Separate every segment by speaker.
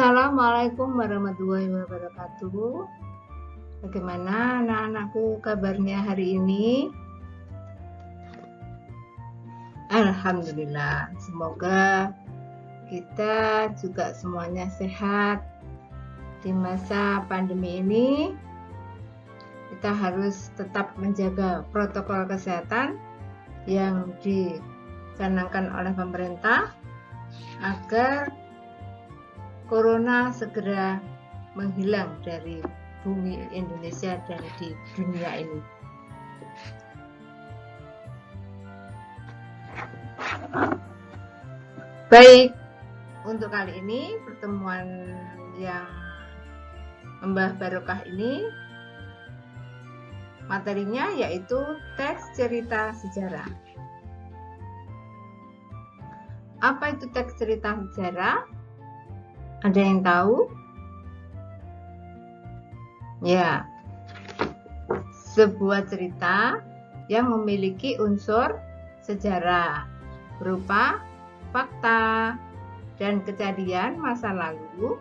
Speaker 1: Assalamualaikum warahmatullahi wabarakatuh. Bagaimana anak-anakku kabarnya hari ini? Alhamdulillah, semoga kita juga semuanya sehat. Di masa pandemi ini, kita harus tetap menjaga protokol kesehatan yang dicanangkan oleh pemerintah agar Corona segera menghilang dari bumi Indonesia dan di dunia ini. Baik, untuk kali ini pertemuan yang Mbah Barokah ini materinya yaitu teks cerita sejarah. Apa itu teks cerita sejarah? Ada yang tahu? Ya, sebuah cerita yang memiliki unsur sejarah berupa fakta dan kejadian masa lalu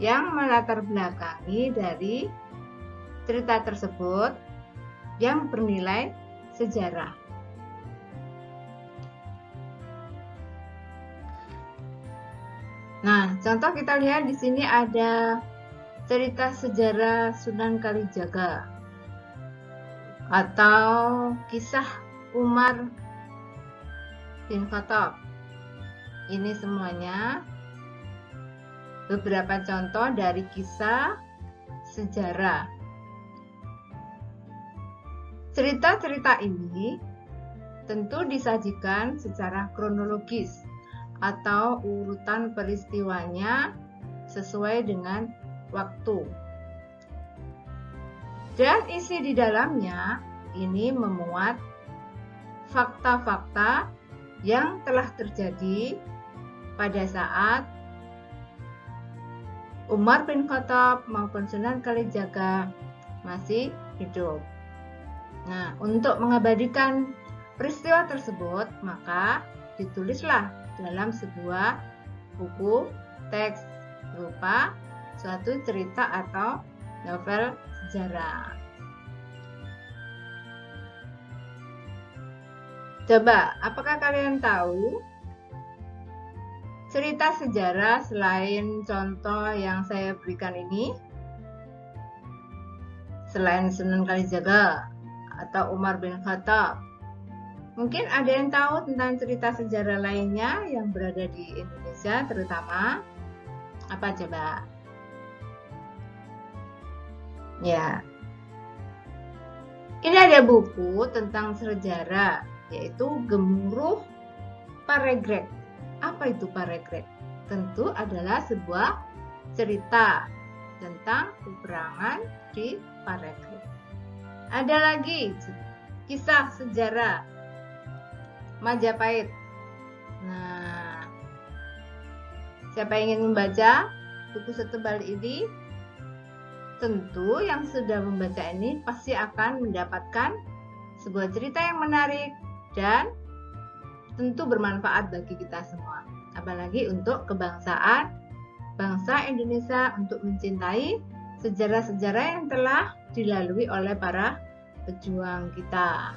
Speaker 1: yang melatar belakangi dari cerita tersebut yang bernilai sejarah. Nah, contoh kita lihat di sini ada cerita sejarah Sunan Kalijaga atau kisah Umar bin Khattab. Ini semuanya beberapa contoh dari kisah sejarah. Cerita-cerita ini tentu disajikan secara kronologis atau urutan peristiwanya sesuai dengan waktu. Dan isi di dalamnya ini memuat fakta-fakta yang telah terjadi pada saat Umar bin Khattab maupun Sunan Kalijaga masih hidup. Nah, untuk mengabadikan peristiwa tersebut, maka ditulislah dalam sebuah buku teks berupa suatu cerita atau novel sejarah. Coba, apakah kalian tahu cerita sejarah selain contoh yang saya berikan ini? Selain Sunan Kalijaga atau Umar bin Khattab, mungkin ada yang tahu tentang cerita sejarah lainnya yang berada di Indonesia terutama? Apa coba? Ya, ini ada buku tentang sejarah yaitu Gemuruh Paregreg. Apa itu Paregreg? Tentu adalah sebuah cerita tentang peperangan di Paregreg. Ada lagi kisah sejarah Majapahit. Nah, siapa yang ingin membaca buku setebal ini? Tentu yang sudah membaca ini pasti akan mendapatkan sebuah cerita yang menarik dan tentu bermanfaat bagi kita semua. Apalagi untuk kebangsaan bangsa Indonesia, untuk mencintai sejarah-sejarah yang telah dilalui oleh para pejuang kita.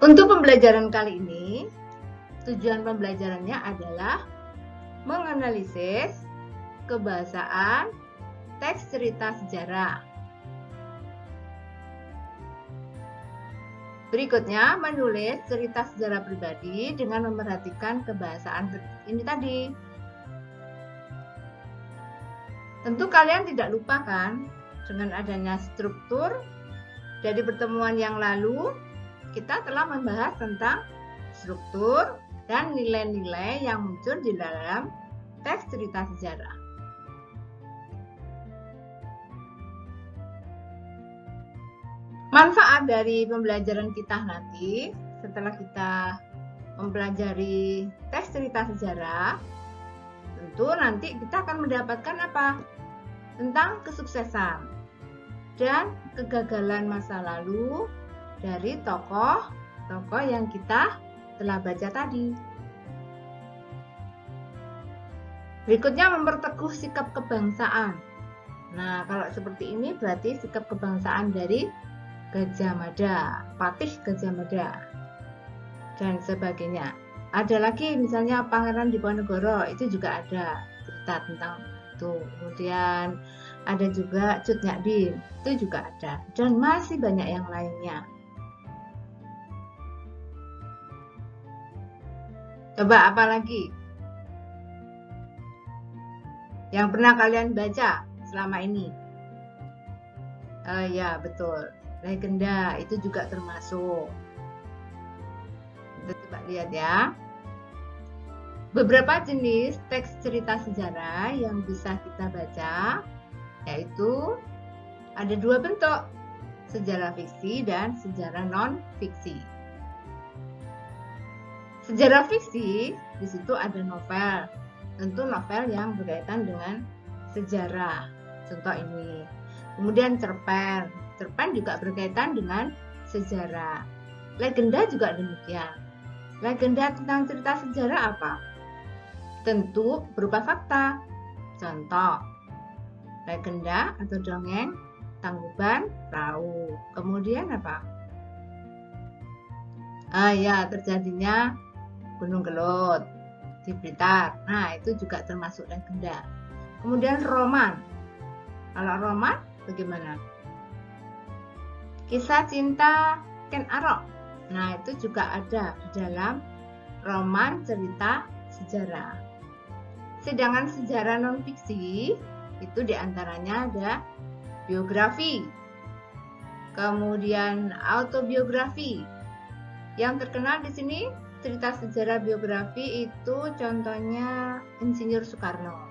Speaker 1: Untuk pembelajaran kali ini, tujuan pembelajarannya adalah menganalisis kebahasaan teks cerita sejarah. Berikutnya, menulis cerita sejarah pribadi dengan memperhatikan kebahasaan ini tadi. Tentu kalian tidak lupa kan, dengan adanya struktur dari pertemuan yang lalu, kita telah membahas tentang struktur dan nilai-nilai yang muncul di dalam teks cerita sejarah. Manfaat dari pembelajaran kita nanti setelah kita mempelajari teks cerita sejarah, tentu nanti kita akan mendapatkan apa? Tentang kesuksesan dan kegagalan masa lalu dari tokoh-tokoh yang kita telah baca tadi. Berikutnya memperteguh sikap kebangsaan. Nah, kalau seperti ini berarti sikap kebangsaan dari Gajah Mada, Patih Gajah Mada, dan sebagainya. Ada lagi misalnya Pangeran Diponegoro, itu juga ada cerita tentang itu. Kemudian ada juga Cut Nyak Dien, itu juga ada. Dan masih banyak yang lainnya. Coba apa lagi yang pernah kalian baca selama ini? Ya betul, legenda itu juga termasuk. Kita coba lihat ya. Beberapa jenis teks cerita sejarah yang bisa kita baca, yaitu ada dua bentuk, sejarah fiksi dan sejarah non-fiksi. Sejarah fiksi, di situ ada novel, tentu novel yang berkaitan dengan sejarah, contoh ini. Kemudian cerpen, cerpen juga berkaitan dengan sejarah. Legenda juga demikian. Legenda tentang cerita sejarah apa? Tentu berupa fakta. Contoh, legenda atau dongeng Tangkuban Perahu. Kemudian apa? Ya, terjadinya Gunung Kelut di Blitar. Nah, itu juga termasuk legenda. Kemudian roman. Kalau roman bagaimana? Kisah cinta Ken Arok. Nah, itu juga ada di dalam roman cerita sejarah. Sedangkan sejarah non-fiksi itu diantaranya ada biografi, kemudian autobiografi. Yang terkenal di sini cerita sejarah biografi itu contohnya Insinyur Soekarno.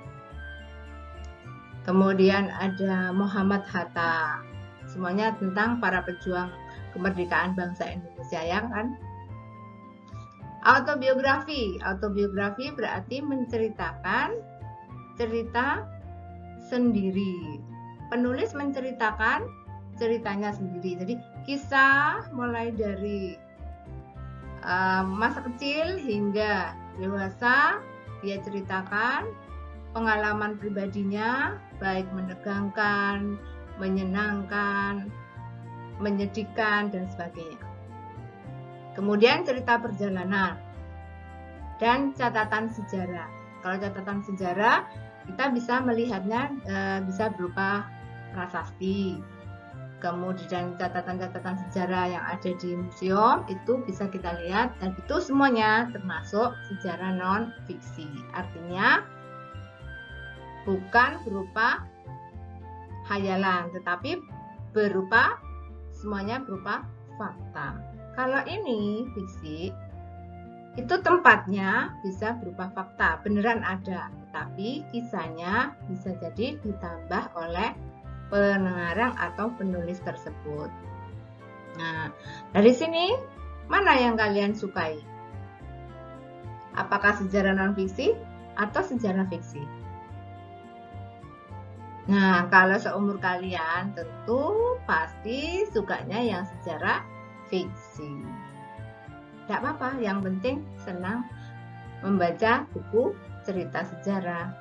Speaker 1: Kemudian ada Muhammad Hatta. Semuanya tentang para pejuang kemerdekaan bangsa Indonesia, ya kan? Autobiografi. Autobiografi berarti menceritakan cerita sendiri. Penulis menceritakan ceritanya sendiri. Jadi kisah mulai dari masa kecil hingga dewasa dia ceritakan pengalaman pribadinya, baik menegangkan, menyenangkan, menyedihkan, dan sebagainya. Kemudian cerita perjalanan dan catatan sejarah. Kalau catatan sejarah kita bisa melihatnya bisa berupa prasasti. Kemudian catatan-catatan sejarah yang ada di museum itu bisa kita lihat, dan itu semuanya termasuk sejarah non-fiksi. Artinya bukan berupa hayalan, tetapi semuanya berupa fakta. Kalau ini fiksi, itu tempatnya bisa berupa fakta, beneran ada, tapi kisahnya bisa jadi ditambah oleh pengarang atau penulis tersebut. Nah, dari sini mana yang kalian sukai? Apakah sejarah non-fiksi atau sejarah fiksi? Nah, kalau seumur kalian tentu pasti sukanya yang sejarah fiksi. Tidak apa-apa, yang penting senang membaca buku cerita sejarah.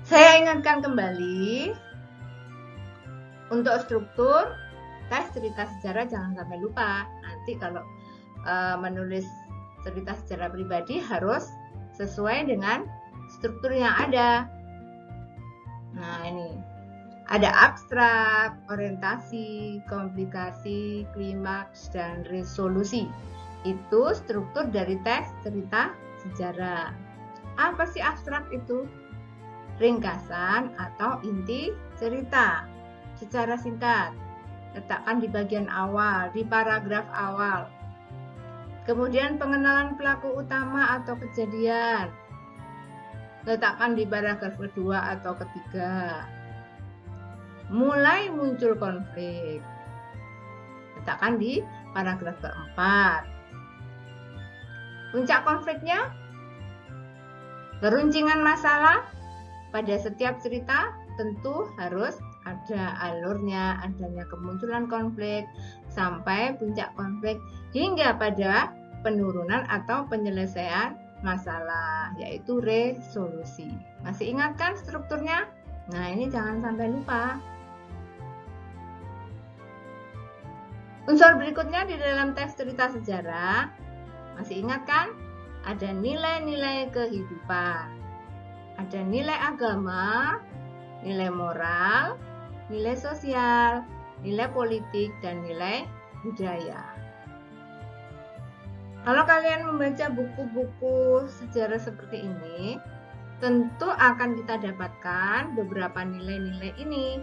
Speaker 1: Saya ingatkan kembali, untuk struktur tes cerita sejarah jangan sampai lupa. Nanti kalau menulis cerita sejarah pribadi harus sesuai dengan struktur yang ada. Nah, ini ada abstrak, orientasi, komplikasi, klimaks, dan resolusi. Itu struktur dari teks cerita sejarah. Apa sih abstrak itu? Ringkasan atau inti cerita secara singkat. Letakkan di bagian awal, di paragraf awal. Kemudian pengenalan pelaku utama atau kejadian. Letakkan di paragraf kedua atau ketiga. Mulai muncul konflik. Letakkan di paragraf keempat. Puncak konfliknya, keruncingan masalah. Pada setiap cerita tentu harus ada alurnya, adanya kemunculan konflik sampai puncak konflik hingga pada penurunan atau penyelesaian masalah, yaitu resolusi. Masih ingat kan strukturnya? Nah, ini jangan sampai lupa. Unsur berikutnya di dalam teks cerita sejarah, masih ingat kan? Ada nilai-nilai kehidupan, ada nilai agama, nilai moral, nilai sosial, nilai politik, dan nilai budaya. Kalau kalian membaca buku-buku sejarah seperti ini, tentu akan kita dapatkan beberapa nilai-nilai ini.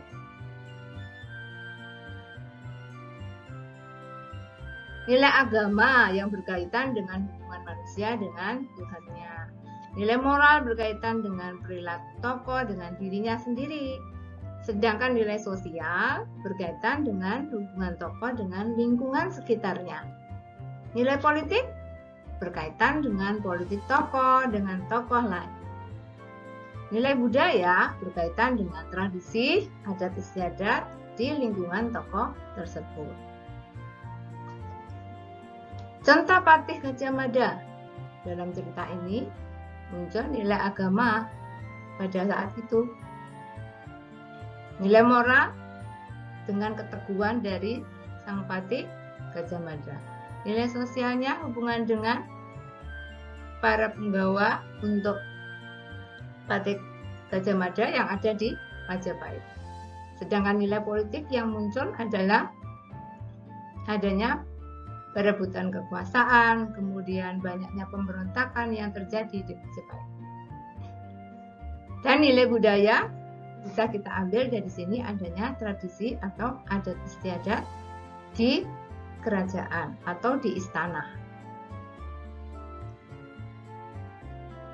Speaker 1: Nilai agama yang berkaitan dengan hubungan manusia dengan Tuhannya. Nilai moral berkaitan dengan perilaku tokoh dengan dirinya sendiri. Sedangkan nilai sosial berkaitan dengan hubungan tokoh dengan lingkungan sekitarnya. Nilai politik berkaitan dengan politik tokoh dengan tokoh lain. Nilai budaya berkaitan dengan tradisi, adat istiadat di lingkungan tokoh tersebut. Contoh Patih Gajah Mada. Dalam cerita ini muncul nilai agama pada saat itu. Nilai moral dengan keteguhan dari sang Patih Gajah Mada. Nilai sosialnya hubungan dengan para penggawa untuk Patih Gajah Mada yang ada di Majapahit. Sedangkan nilai politik yang muncul adalah adanya perebutan kekuasaan, kemudian banyaknya pemberontakan yang terjadi di Majapahit. Dan nilai budaya bisa kita ambil dari sini adanya tradisi atau adat istiadat di kerajaan atau di istana.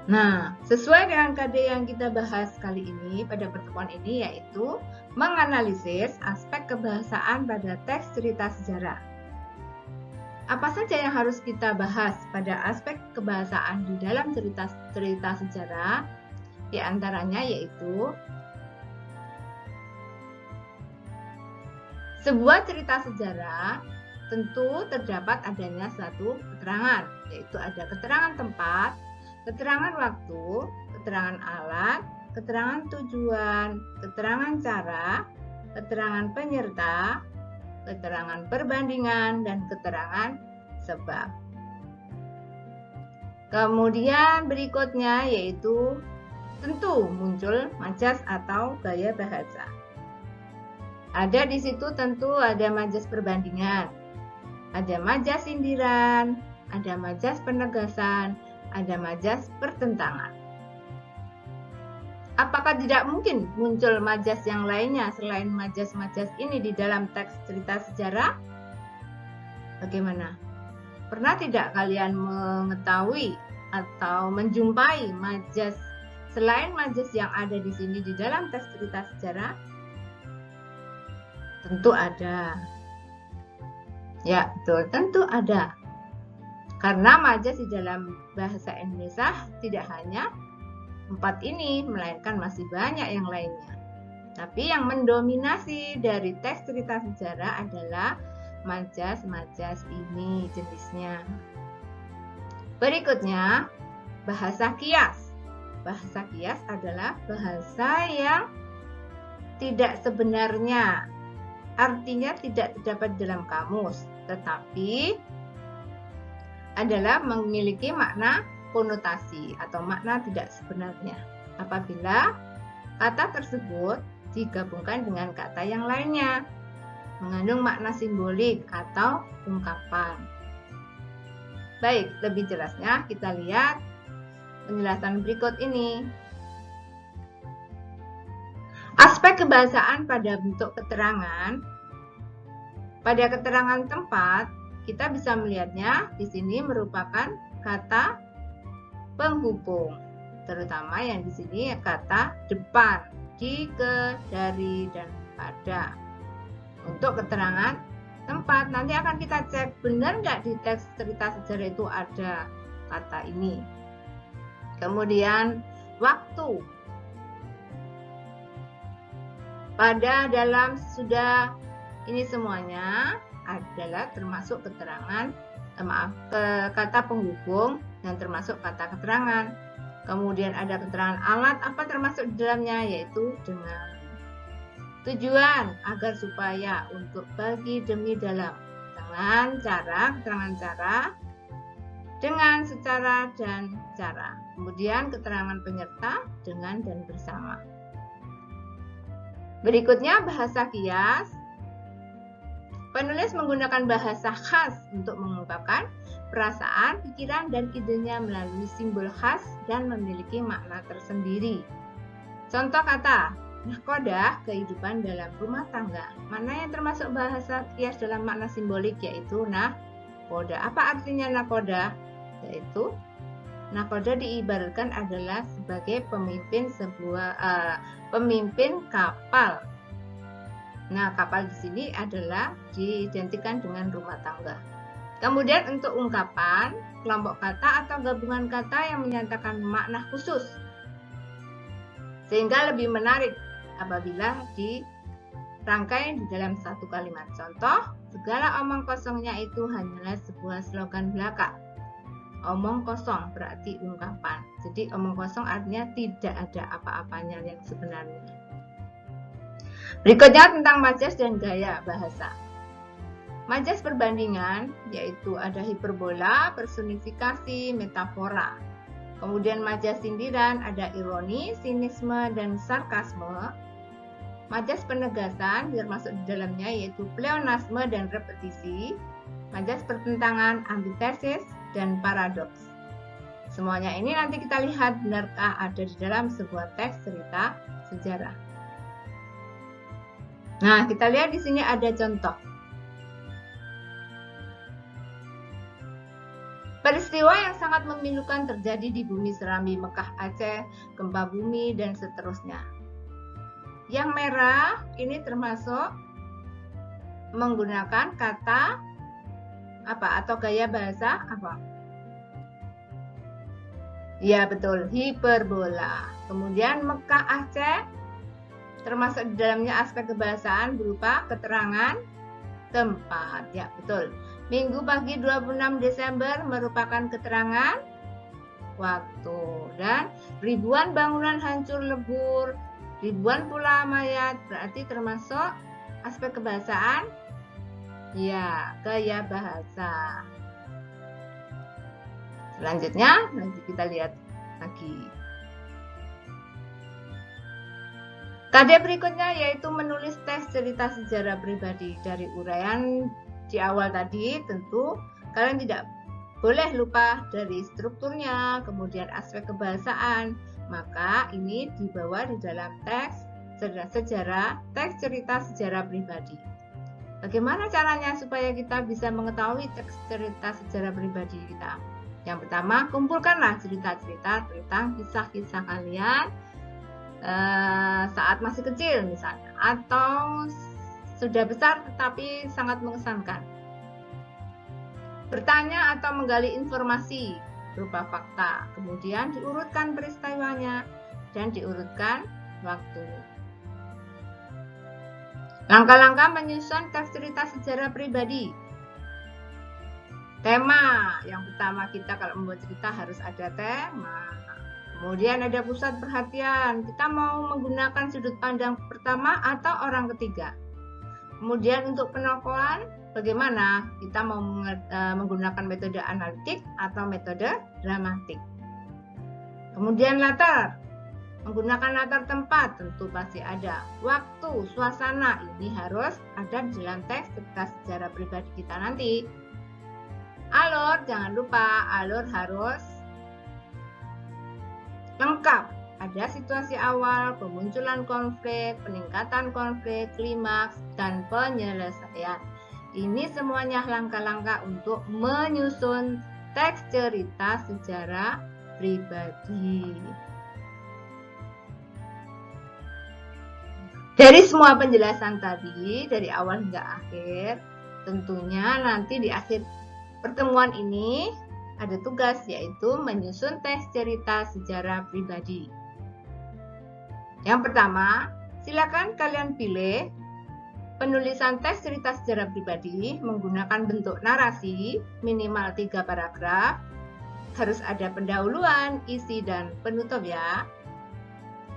Speaker 1: Nah, sesuai dengan KD yang kita bahas kali ini pada pertemuan ini, yaitu menganalisis aspek kebahasaan pada teks cerita sejarah. Apa saja yang harus kita bahas pada aspek kebahasaan di dalam cerita sejarah? Di antaranya yaitu sebuah cerita sejarah tentu terdapat adanya suatu keterangan, yaitu ada keterangan tempat, keterangan waktu, keterangan alat, keterangan tujuan, keterangan cara, keterangan penyerta, keterangan perbandingan, dan keterangan sebab. Kemudian berikutnya yaitu tentu muncul majas atau gaya bahasa. Ada di situ tentu ada majas perbandingan, ada majas sindiran, ada majas penegasan, ada majas pertentangan. Apakah tidak mungkin muncul majas yang lainnya selain majas-majas ini di dalam teks cerita sejarah? Bagaimana? Pernah tidak kalian mengetahui atau menjumpai majas selain majas yang ada di sini di dalam teks cerita sejarah? Tentu ada. Ya, betul, tentu ada. Karena majas di dalam bahasa Indonesia tidak hanya 4 ini, melainkan masih banyak yang lainnya. Tapi yang mendominasi dari teks cerita sejarah adalah majas-majas ini jenisnya. Berikutnya, bahasa kias. Bahasa kias adalah bahasa yang tidak sebenarnya, artinya tidak terdapat dalam kamus, tetapi adalah memiliki makna konotasi atau makna tidak sebenarnya apabila kata tersebut digabungkan dengan kata yang lainnya, mengandung makna simbolik atau ungkapan. Baik, lebih jelasnya kita lihat penjelasan berikut ini. Aspek kebahasaan pada bentuk keterangan. Pada keterangan tempat, kita bisa melihatnya di sini merupakan kata penghubung, terutama yang di sini kata depan, di, ke, dari, dan pada. Untuk keterangan tempat, nanti akan kita cek benar nggak di teks cerita sejarah itu ada kata ini. Kemudian waktu. Pada dalam sudah ini semuanya adalah termasuk keterangan kata penghubung yang termasuk kata keterangan. Kemudian ada keterangan alat apa termasuk di dalamnya, yaitu dengan. Tujuan agar supaya untuk bagi demi dalam dengan cara, keterangan cara, dengan secara dan cara. Kemudian keterangan penyerta dengan dan bersama. Berikutnya bahasa kias. Penulis menggunakan bahasa khas untuk mengungkapkan perasaan, pikiran, dan idenya melalui simbol khas dan memiliki makna tersendiri. Contoh kata, nahkodah, kehidupan dalam rumah tangga. Mana yang termasuk bahasa kias dalam makna simbolik, yaitu nahkodah. Apa artinya nahkodah? Yaitu nahkodah diibaratkan adalah sebagai pemimpin pemimpin kapal. Nah, kapal di sini adalah diidentikan dengan rumah tangga. Kemudian untuk ungkapan, kelompok kata atau gabungan kata yang menyatakan makna khusus. Sehingga lebih menarik apabila dirangkai di dalam satu kalimat. Contoh, segala omong kosongnya itu hanyalah sebuah slogan belaka. Omong kosong berarti ungkapan. Jadi omong kosong artinya tidak ada apa-apanya yang sebenarnya. Berikutnya tentang majas dan gaya bahasa. Majas perbandingan yaitu ada hiperbola, personifikasi, metafora. Kemudian majas sindiran ada ironi, sinisme, dan sarkasme. Majas penegasan termasuk di dalamnya yaitu pleonasme dan repetisi. Majas pertentangan, antitesis, dan paradoks. Semuanya ini nanti kita lihat benarkah ada di dalam sebuah teks cerita sejarah. Nah, kita lihat di sini ada contoh. Peristiwa yang sangat memilukan terjadi di bumi Serambi, Mekah, Aceh, gempa bumi, dan seterusnya. Yang merah ini termasuk menggunakan kata apa atau gaya bahasa apa? Ya betul, hiperbola. Kemudian Mekah, Aceh termasuk di dalamnya aspek kebahasaan berupa keterangan tempat. Ya betul. Minggu pagi 26 Desember merupakan keterangan waktu. Dan ribuan bangunan hancur lebur, ribuan pula mayat berarti termasuk aspek kebahasaan. Ya, gaya bahasa. Selanjutnya nanti kita lihat lagi. Kade berikutnya yaitu menulis teks cerita sejarah pribadi. Dari uraian di awal tadi tentu kalian tidak boleh lupa dari strukturnya, kemudian aspek kebahasaan. Maka ini dibawa di dalam teks sejarah, teks cerita sejarah pribadi. Bagaimana caranya supaya kita bisa mengetahui teks cerita sejarah pribadi kita? Yang pertama, kumpulkanlah cerita-cerita tentang kisah-kisah kalian saat masih kecil misalnya, atau sudah besar tetapi sangat mengesankan. Bertanya atau menggali informasi berupa fakta, kemudian diurutkan peristiwanya dan diurutkan waktu. Langkah-langkah menyusun teks cerita sejarah pribadi. Tema, yang pertama kita kalau membuat cerita harus ada tema. Kemudian ada pusat perhatian, kita mau menggunakan sudut pandang pertama atau orang ketiga. Kemudian untuk penokohan, bagaimana kita mau menggunakan metode analitik atau metode dramatik. Kemudian latar, menggunakan latar tempat tentu pasti ada. Waktu, suasana ini harus ada di dalam teks cerita sejarah pribadi kita nanti. Alur, jangan lupa alur harus lengkap. Ada situasi awal, pemunculan konflik, peningkatan konflik, klimaks, dan penyelesaian. Ini semuanya langkah-langkah untuk menyusun teks cerita sejarah pribadi. Dari semua penjelasan tadi, dari awal hingga akhir, tentunya nanti di akhir pertemuan ini ada tugas yaitu menyusun teks cerita sejarah pribadi. Yang pertama, silakan kalian pilih Penulisan teks cerita sejarah pribadi menggunakan bentuk narasi minimal 3 paragraf. Harus ada pendahuluan, isi, dan penutup ya.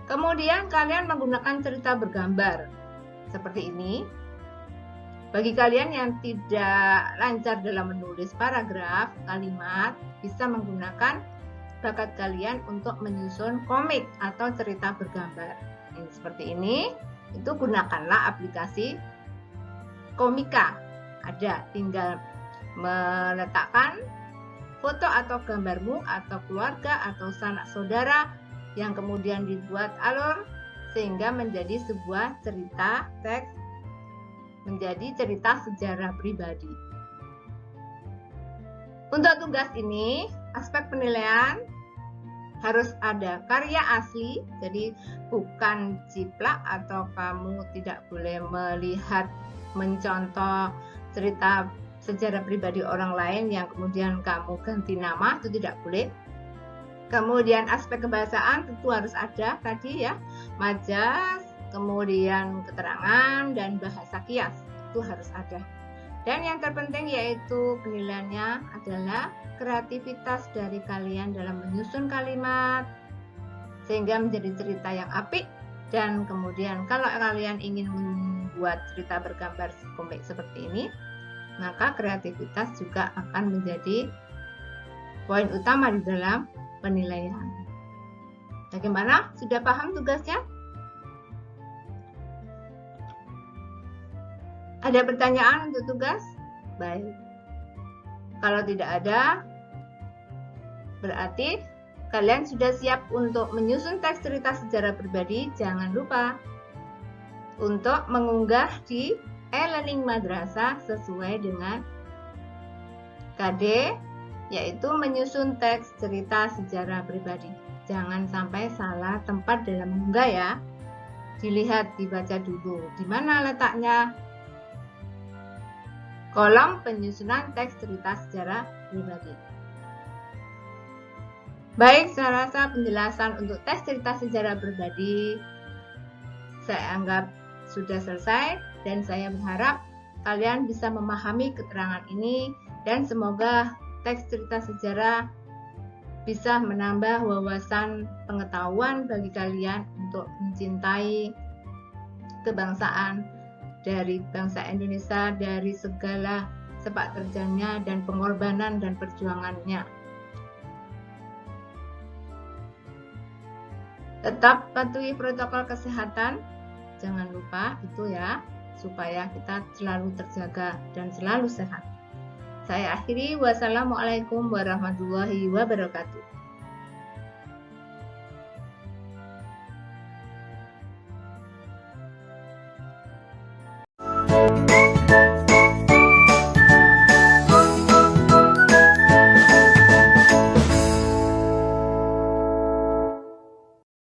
Speaker 1: Kemudian kalian menggunakan cerita bergambar seperti ini. Bagi kalian yang tidak lancar dalam menulis paragraf, kalimat, bisa menggunakan bakat kalian untuk menyusun komik atau cerita bergambar. Ini seperti ini. Itu gunakanlah aplikasi Komika. Ada, tinggal meletakkan foto atau gambarmu atau keluarga atau sanak saudara yang kemudian dibuat alur sehingga menjadi sebuah cerita teks, menjadi cerita sejarah pribadi. Untuk tugas ini, aspek penilaian harus ada karya asli, jadi bukan jiplak atau kamu tidak boleh melihat, mencontoh cerita sejarah pribadi orang lain yang kemudian kamu ganti nama, itu tidak boleh. Kemudian aspek kebahasaan tentu harus ada tadi ya, majas, kemudian keterangan dan bahasa kias, itu harus ada. Dan yang terpenting yaitu penilaiannya adalah kreativitas dari kalian dalam menyusun kalimat sehingga menjadi cerita yang apik. Dan kemudian kalau kalian ingin membuat cerita bergambar komik seperti ini, maka kreativitas juga akan menjadi poin utama di dalam penilaian. Bagaimana? Sudah paham tugasnya? Ada pertanyaan untuk tugas? Baik. Kalau tidak ada, berarti kalian sudah siap untuk menyusun teks cerita sejarah pribadi. Jangan lupa untuk mengunggah di e-learning madrasah sesuai dengan KD, yaitu menyusun teks cerita sejarah pribadi. Jangan sampai salah tempat dalam mengunggah ya. Dilihat, dibaca dulu. Di mana letaknya? Kolom penyusunan teks cerita sejarah pribadi. Baik, saya rasa penjelasan untuk teks cerita sejarah pribadi saya anggap sudah selesai dan saya berharap kalian bisa memahami keterangan ini dan semoga teks cerita sejarah bisa menambah wawasan pengetahuan bagi kalian untuk mencintai kebangsaan dari bangsa Indonesia, dari segala sepak terjangnya dan pengorbanan dan perjuangannya. Tetap patuhi protokol kesehatan, jangan lupa itu ya, supaya kita selalu terjaga dan selalu sehat. Saya akhiri, wassalamualaikum warahmatullahi wabarakatuh.